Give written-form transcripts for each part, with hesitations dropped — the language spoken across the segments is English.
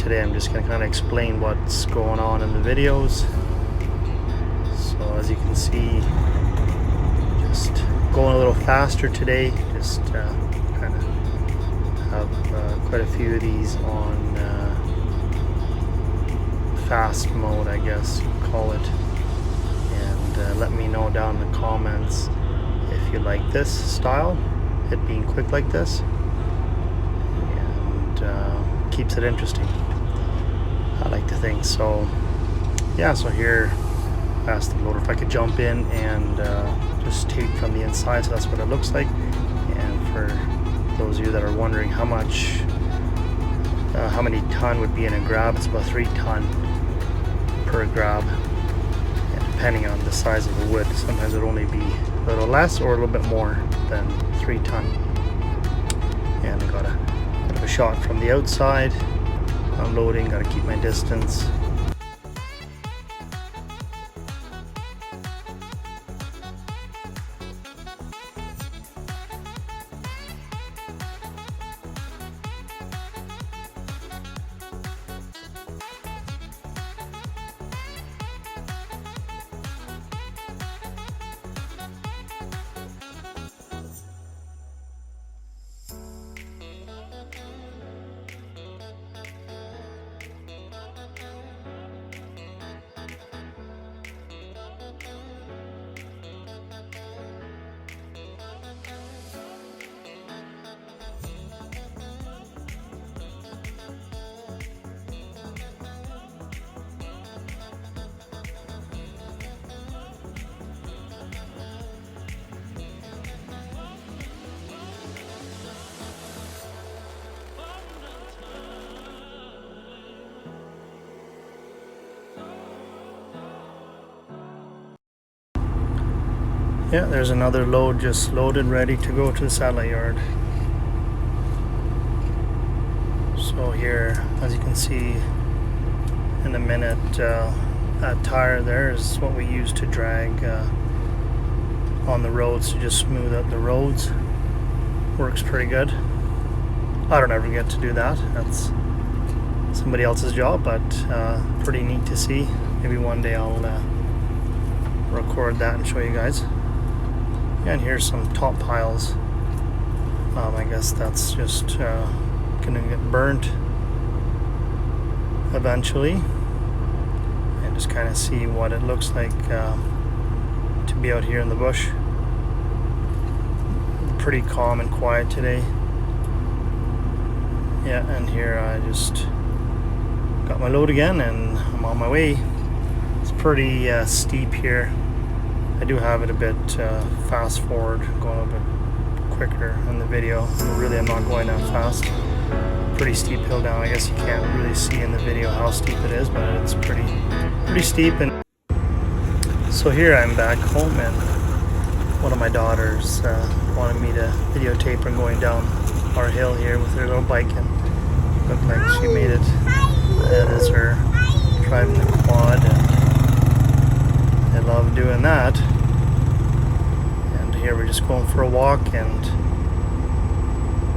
today. I'm just going to kind of explain what's going on in the videos. So as you can see, just going a little faster today. Just kind of have quite a few of these on fast mode, I guess you call it. And let me know down in the comments if you like this style, it being quick like this, and keeps it interesting, I like to think. So yeah, so here I asked the loader if I could jump in and just take from the inside, so that's what it looks like. And for those of you that are wondering how many ton would be in a grab, it's about 3 ton per grab, and depending on the size of the wood, sometimes it would only be a little less or a little bit more than 3 ton. And I got a bit of a shot from the outside. Unloading, got to keep my distance. Yeah, there's another load just loaded, ready to go to the satellite yard. So here, as you can see in a minute, that tire there is what we use to drag on the roads to just smooth out the roads. Works pretty good. I don't ever get to do that. That's somebody else's job, but pretty neat to see. Maybe one day I'll record that and show you guys. And here's some top piles. I guess that's just gonna get burnt eventually, and just kind of see what it looks like to be out here in the bush. Pretty calm and quiet today. Yeah, and here I just got my load again and I'm on my way. It's pretty steep here. I do have it a bit fast forward, going a bit quicker in the video. Really, I'm not going that fast. Pretty steep hill down. I guess you can't really see in the video how steep it is, but it's pretty steep. And so here I'm back home, and one of my daughters wanted me to videotape her going down our hill here with her little bike, and looked like she made it. That is her driving the quad, and I love doing that. And here we're just going for a walk, and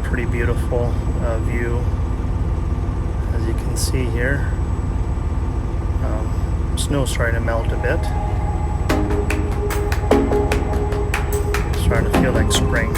pretty beautiful view, as you can see here. Snow's starting to melt a bit. It's starting to feel like spring.